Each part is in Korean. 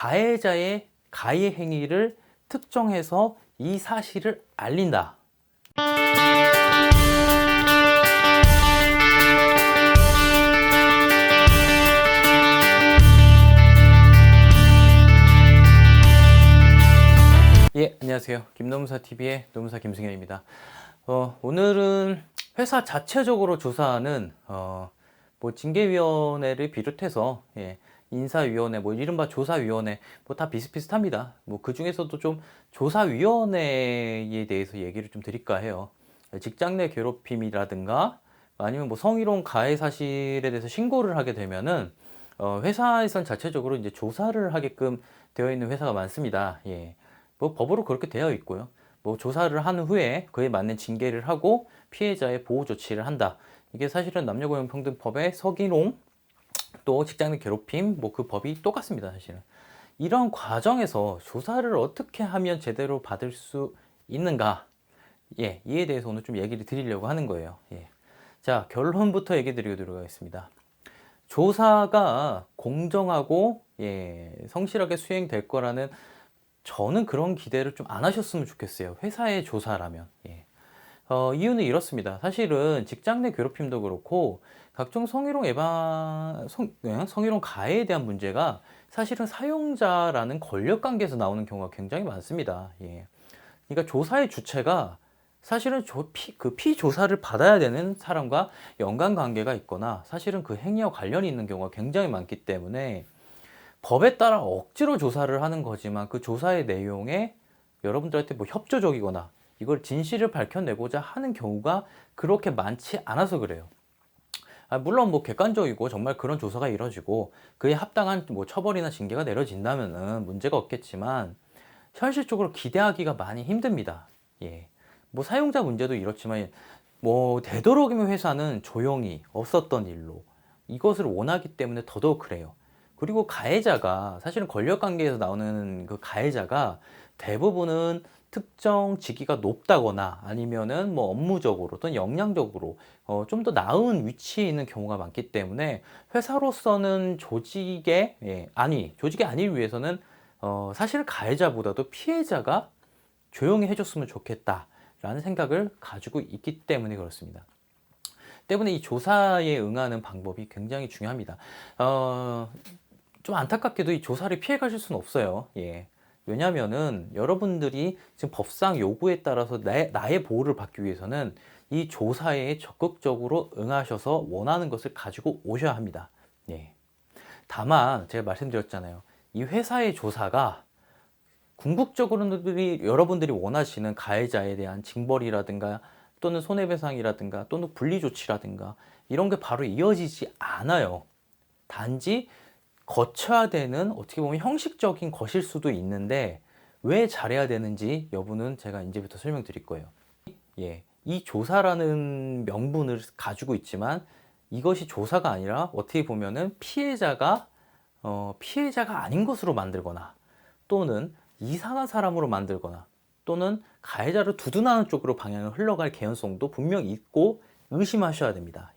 가해자의 가해 행위를 특정해서 이 사실을 알린다. 예, 안녕하세요. 김노무사TV의 노무사 김승현입니다. 오늘은 회사 자체적으로 조사하는 징계위원회를 비롯해서 인사위원회, 이른바 조사위원회, 다 비슷비슷합니다. 그 중에서도 좀 조사위원회에 대해서 얘기를 좀 드릴까 해요. 직장 내 괴롭힘이라든가 아니면 성희롱 가해 사실에 대해서 신고를 하게 되면은 회사에선 자체적으로 이제 조사를 하게끔 되어 있는 회사가 많습니다. 예. 법으로 그렇게 되어 있고요. 조사를 한 후에 그에 맞는 징계를 하고 피해자의 보호 조치를 한다. 이게 사실은 남녀고용평등법의 성희롱 또 직장 내 괴롭힘 그 법이 똑같습니다. 사실은 이런 과정에서 조사를 어떻게 하면 제대로 받을 수 있는가, 이에 대해서 오늘 좀 얘기를 드리려고 하는 거예요. 자, 결론부터 얘기 드리도록 하겠습니다. 조사가 공정하고 성실하게 수행될 거라는, 저는 그런 기대를 좀 안 하셨으면 좋겠어요. 회사의 조사라면. 이유는 이렇습니다. 사실은 직장 내 괴롭힘도 그렇고 각종 성희롱 성희롱 가해에 대한 문제가 사실은 사용자라는 권력 관계에서 나오는 경우가 굉장히 많습니다. 그러니까 조사의 주체가 사실은 피조사를 받아야 되는 사람과 연관 관계가 있거나 사실은 그 행위와 관련이 있는 경우가 굉장히 많기 때문에 법에 따라 억지로 조사를 하는 거지만 그 조사의 내용에 여러분들한테 협조적이거나 이걸 진실을 밝혀내고자 하는 경우가 그렇게 많지 않아서 그래요. 물론 객관적이고 정말 그런 조사가 이루어지고 그에 합당한 처벌이나 징계가 내려진다면은 문제가 없겠지만 현실적으로 기대하기가 많이 힘듭니다. 사용자 문제도 이렇지만 되도록이면 회사는 조용히 없었던 일로 이것을 원하기 때문에 더더욱 그래요. 그리고 가해자가 사실은 권력관계에서 나오는 그 가해자가 대부분은 특정 직위가 높다거나 아니면은 업무적으로 또는 역량적으로 좀 더 나은 위치에 있는 경우가 많기 때문에 회사로서는 조직이 아니기 위해서는 사실 가해자보다도 피해자가 조용히 해줬으면 좋겠다라는 생각을 가지고 있기 때문에 그렇습니다. 때문에 이 조사에 응하는 방법이 굉장히 중요합니다. 좀 안타깝게도 이 조사를 피해 가실 수는 없어요. 왜냐면은 여러분들이 지금 법상 요구에 따라서 나의 보호를 받기 위해서는 이 조사에 적극적으로 응하셔서 원하는 것을 가지고 오셔야 합니다. 다만 제가 말씀드렸잖아요. 이 회사의 조사가 궁극적으로 여러분들이 원하시는 가해자에 대한 징벌이라든가 또는 손해배상이라든가 또는 분리조치라든가 이런 게 바로 이어지지 않아요. 단지 거쳐야 되는 어떻게 보면 형식적인 것일 수도 있는데 왜 잘해야 되는지 여부는 제가 이제부터 설명드릴 거예요. 이 조사라는 명분을 가지고 있지만 이것이 조사가 아니라 어떻게 보면은 피해자가 아닌 것으로 만들거나 또는 이상한 사람으로 만들거나 또는 가해자를 두둔하는 쪽으로 방향을 흘러갈 개연성도 분명히 있고 의심하셔야 됩니다.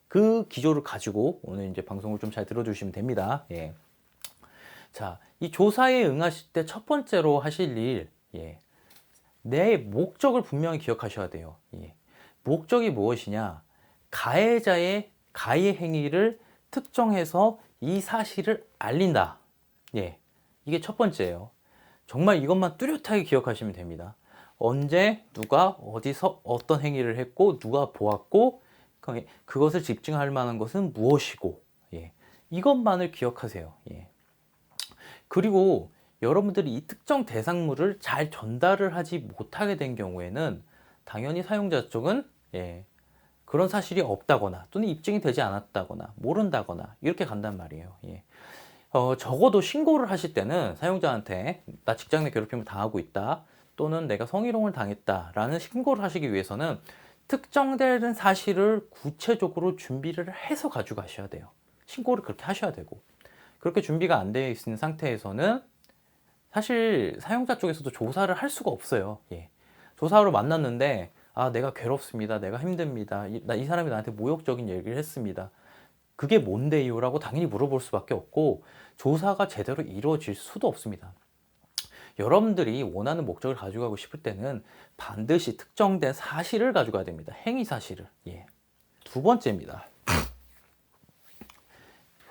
그 기조를 가지고 오늘 이제 방송을 좀 잘 들어주시면 됩니다. 자, 이 조사에 응하실 때 첫 번째로 하실 일, 내 목적을 분명히 기억하셔야 돼요. 목적이 무엇이냐? 가해자의 가해 행위를 특정해서 이 사실을 알린다. 이게 첫 번째예요. 정말 이것만 뚜렷하게 기억하시면 됩니다. 언제, 누가, 어디서 어떤 행위를 했고, 누가 보았고, 그것을 집증할 만한 것은 무엇이고, 이것만을 기억하세요. 그리고 여러분들이 이 특정 대상물을 잘 전달을 하지 못하게 된 경우에는 당연히 사용자 쪽은 그런 사실이 없다거나 또는 입증이 되지 않았다거나 모른다거나 이렇게 간단 말이에요. 적어도 신고를 하실 때는 사용자한테 나 직장 내 괴롭힘을 당하고 있다 또는 내가 성희롱을 당했다라는 신고를 하시기 위해서는 특정되는 사실을 구체적으로 준비를 해서 가지고 가셔야 돼요. 신고를 그렇게 하셔야 되고, 그렇게 준비가 안 되어 있는 상태에서는 사실 사용자 쪽에서도 조사를 할 수가 없어요. 조사하러 만났는데 내가 괴롭습니다, 내가 힘듭니다, 이 사람이 나한테 모욕적인 얘기를 했습니다, 그게 뭔데요? 라고 당연히 물어볼 수밖에 없고 조사가 제대로 이루어질 수도 없습니다. 여러분들이 원하는 목적을 가져가고 싶을 때는 반드시 특정된 사실을 가져가야 됩니다. 행위 사실을. 예. 두 번째입니다.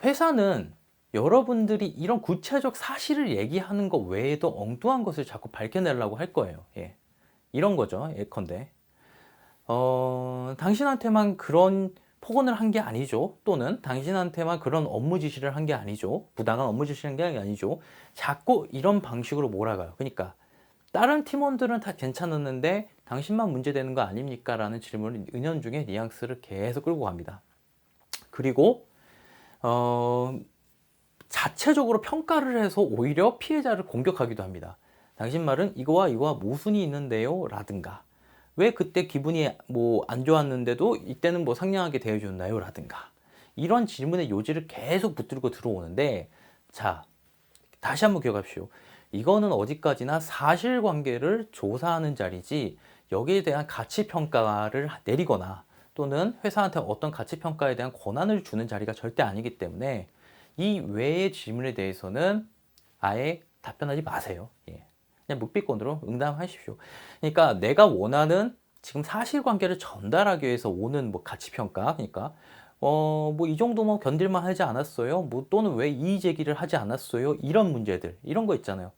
회사는 여러분들이 이런 구체적 사실을 얘기하는 것 외에도 엉뚱한 것을 자꾸 밝혀내려고 할 거예요. 예. 이런 거죠. 예컨대. 당신한테만 그런 폭언을 한 게 아니죠. 또는 당신한테만 그런 업무 지시를 한 게 아니죠. 부당한 업무 지시를 한 게 아니죠. 자꾸 이런 방식으로 몰아가요. 그러니까 다른 팀원들은 다 괜찮았는데 당신만 문제되는 거 아닙니까? 라는 질문을 은연중에 뉘앙스를 계속 끌고 갑니다. 그리고 자체적으로 평가를 해서 오히려 피해자를 공격하기도 합니다. 당신 말은 이거와 이거와 모순이 있는데요? 라든가 왜 그때 기분이 뭐 안 좋았는데도 이때는 뭐 상냥하게 대해줬나요? 라든가 이런 질문의 요지를 계속 붙들고 들어오는데 자, 다시 한번 기억합시오. 이거는 어디까지나 사실관계를 조사하는 자리지 여기에 대한 가치평가를 내리거나 또는 회사한테 어떤 가치평가에 대한 권한을 주는 자리가 절대 아니기 때문에 이 외의 질문에 대해서는 아예 답변하지 마세요. 예. 그냥 묵비권으로 응답하십시오. 그러니까 내가 원하는 지금 사실관계를 전달하기 위해서 오는 뭐 가치평가, 그러니까 뭐 이 정도면 견딜만 하지 않았어요? 뭐 또는 왜 이의 제기를 하지 않았어요? 이런 문제들, 이런 거 있잖아요.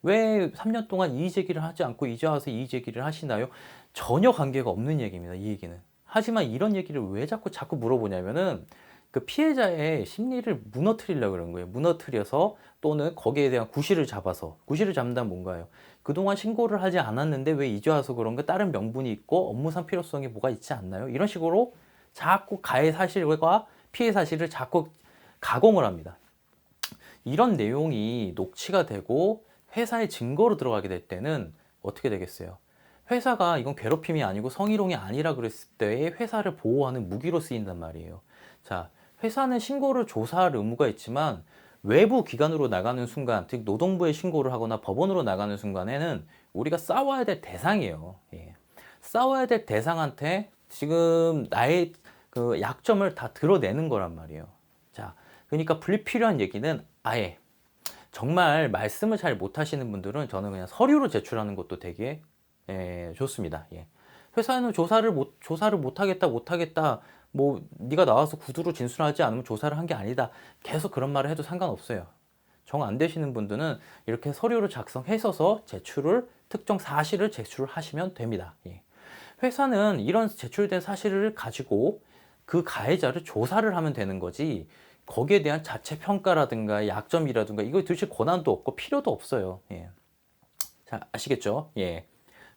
왜 3년 동안 이의 제기를 하지 않고 이제 와서 이의 제기를 하시나요? 전혀 관계가 없는 얘기입니다. 이 얘기는. 하지만 이런 얘기를 왜 자꾸 물어보냐면은 그 피해자의 심리를 무너뜨리려고 그러는 거예요. 무너뜨려서 또는 거기에 대한 구실을 잡아서. 구실을 잡는다면 뭔가요? 그동안 신고를 하지 않았는데 왜 이제 와서 그런가? 다른 명분이 있고 업무상 필요성이 뭐가 있지 않나요? 이런 식으로 자꾸 가해 사실과 피해 사실을 자꾸 가공을 합니다. 이런 내용이 녹취가 되고 회사의 증거로 들어가게 될 때는 어떻게 되겠어요? 회사가 이건 괴롭힘이 아니고 성희롱이 아니라 그랬을 때에 회사를 보호하는 무기로 쓰인단 말이에요. 자, 회사는 신고를 조사할 의무가 있지만 외부 기관으로 나가는 순간, 즉 노동부에 신고를 하거나 법원으로 나가는 순간에는 우리가 싸워야 될 대상이에요. 예. 싸워야 될 대상한테 지금 나의 그 약점을 다 드러내는 거란 말이에요. 자, 그러니까 불필요한 얘기는 아예 정말 말씀을 잘 못하시는 분들은 저는 그냥 서류로 제출하는 것도 되게 좋습니다. 예. 회사는 조사를 못하겠다. 뭐 네가 나와서 구두로 진술하지 않으면 조사를 한 게 아니다. 계속 그런 말을 해도 상관없어요. 정 안 되시는 분들은 이렇게 서류를 작성해서 특정 사실을 제출을 하시면 됩니다. 예. 회사는 이런 제출된 사실을 가지고 그 가해자를 조사를 하면 되는 거지 거기에 대한 자체 평가라든가 약점이라든가 이거 드실 권한도 없고 필요도 없어요. 예. 자, 아시겠죠? 예.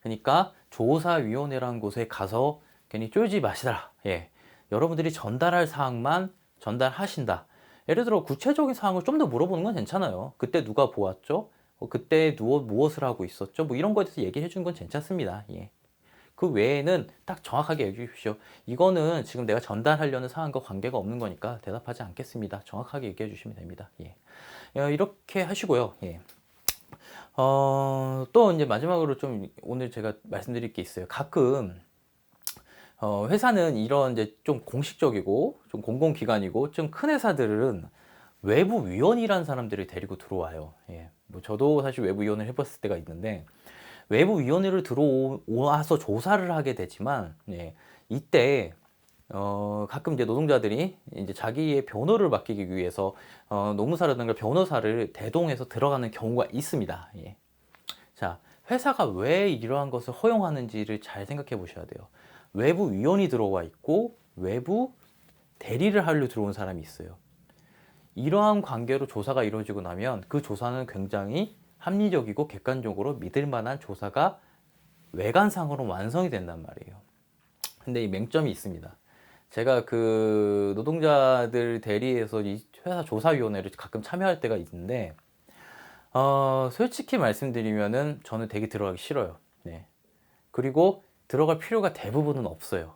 그러니까 조사위원회라는 곳에 가서 괜히 쫄지 마시라. 예. 여러분들이 전달할 사항만 전달하신다. 예를 들어 구체적인 사항을 좀 더 물어보는 건 괜찮아요. 그때 누가 보았죠? 그때 무엇을 하고 있었죠? 뭐 이런 거에 대해서 얘기해 주는 건 괜찮습니다. 예. 그 외에는 딱 정확하게 얘기해 주십시오. 이거는 지금 내가 전달하려는 사항과 관계가 없는 거니까 대답하지 않겠습니다. 정확하게 얘기해 주시면 됩니다. 예. 이렇게 하시고요. 예. 또 이제 마지막으로 좀 오늘 제가 말씀드릴 게 있어요. 가끔 회사는 이런 이제 좀 공식적이고 좀 공공기관이고 좀 큰 회사들은 외부 위원이라는 사람들을 데리고 들어와요. 예. 뭐 저도 사실 외부 위원을 해봤을 때가 있는데 외부 위원회를 들어와서 조사를 하게 되지만 예. 이때 가끔 이제 노동자들이 이제 자기의 변호를 맡기기 위해서 노무사라든가 변호사를 대동해서 들어가는 경우가 있습니다. 예. 자, 회사가 왜 이러한 것을 허용하는지를 잘 생각해 보셔야 돼요. 외부 위원이 들어와 있고 외부 대리를 하려 들어온 사람이 있어요. 이러한 관계로 조사가 이루어지고 나면 그 조사는 굉장히 합리적이고 객관적으로 믿을 만한 조사가 외관상으로 완성이 된단 말이에요. 근데 이 맹점이 있습니다. 제가 그 노동자들 대리해서 이 회사 조사위원회를 가끔 참여할 때가 있는데 솔직히 말씀드리면은 저는 되게 들어가기 싫어요. 네. 그리고 들어갈 필요가 대부분은 없어요.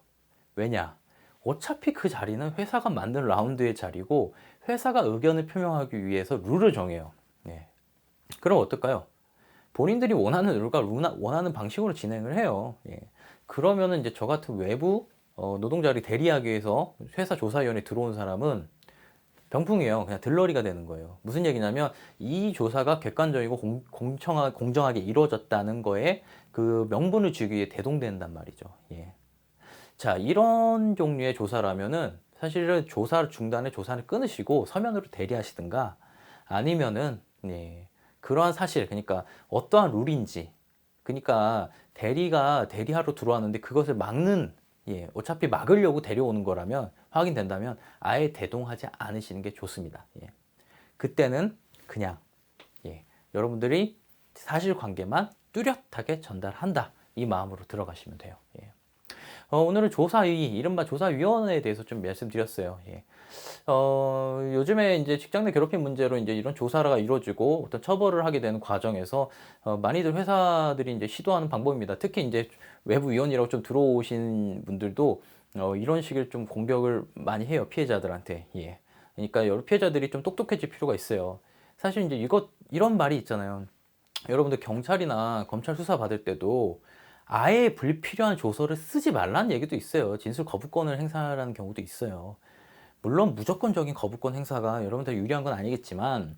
왜냐? 어차피 그 자리는 회사가 만든 라운드의 자리고 회사가 의견을 표명하기 위해서 룰을 정해요. 네. 그럼 어떨까요? 본인들이 원하는 룰과 원하는 방식으로 진행을 해요. 예. 그러면은 이제 저 같은 외부 노동자를 대리하기 위해서 회사 조사위원회에 들어온 사람은 병풍이에요. 그냥 들러리가 되는 거예요. 무슨 얘기냐면 이 조사가 객관적이고 공정하게 이루어졌다는 거에 그 명분을 주기 위해 대동된단 말이죠. 예. 자, 이런 종류의 조사라면은 사실은 조사 중단에 조사를 끊으시고 서면으로 대리하시든가 아니면은 예, 그러한 사실, 그러니까 어떠한 룰인지, 그러니까 대리가 대리하러 들어왔는데 그것을 막는, 예, 어차피 막으려고 데려오는 거라면 확인된다면 아예 대동하지 않으시는 게 좋습니다. 예. 그때는 그냥 예, 여러분들이 사실관계만 뚜렷하게 전달한다, 이 마음으로 들어가시면 돼요. 예. 오늘은 조사위, 이른바 조사위원회에 대해서 좀 말씀드렸어요. 예. 요즘에 이제 직장 내 괴롭힘 문제로 이제 이런 조사가 이루어지고 어떤 처벌을 하게 되는 과정에서 많이들 회사들이 이제 시도하는 방법입니다. 특히 이제 외부 위원이라고 좀 들어오신 분들도 이런 식의 좀 공격을 많이 해요, 피해자들한테. 예. 그러니까 여러 피해자들이 좀 똑똑해질 필요가 있어요. 사실 이제 이런 말이 있잖아요. 여러분들 경찰이나 검찰 수사 받을 때도 아예 불필요한 조서를 쓰지 말라는 얘기도 있어요. 진술 거부권을 행사하라는 경우도 있어요. 물론 무조건적인 거부권 행사가 여러분들 유리한 건 아니겠지만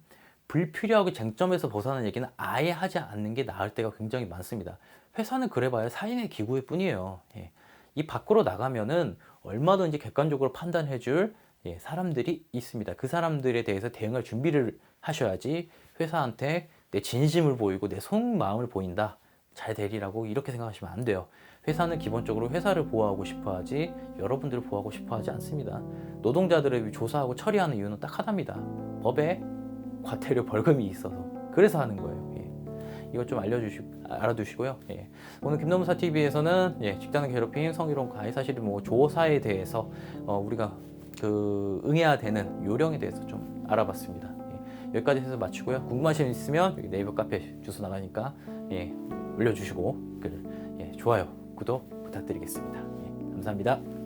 불필요하게 쟁점에서 벗어나는 얘기는 아예 하지 않는 게 나을 때가 굉장히 많습니다. 회사는 그래봐야 사인의 기구일 뿐이에요. 예. 이 밖으로 나가면은 얼마든지 객관적으로 판단해줄 사람들이 있습니다. 그 사람들에 대해서 대응할 준비를 하셔야지 회사한테 내 진심을 보이고 내 속마음을 보인다, 잘 되리라고 이렇게 생각하시면 안 돼요. 회사는 기본적으로 회사를 보호하고 싶어 하지 여러분들을 보호하고 싶어 하지 않습니다. 노동자들을 조사하고 처리하는 이유는 딱 하나입니다. 법에 과태료 벌금이 있어서 그래서 하는 거예요. 예. 이거 좀 알아두시고요. 예. 오늘 김노무사 TV에서는 직장 내 괴롭힘, 성희롱, 가해 사실 뭐 조사에 대해서 우리가 응해야 되는 요령에 대해서 좀 알아봤습니다. 예. 여기까지 해서 마치고요. 궁금하신 일 있으면 여기 네이버 카페 주소 나가니까 올려주시고 좋아요, 구독 부탁드리겠습니다. 감사합니다.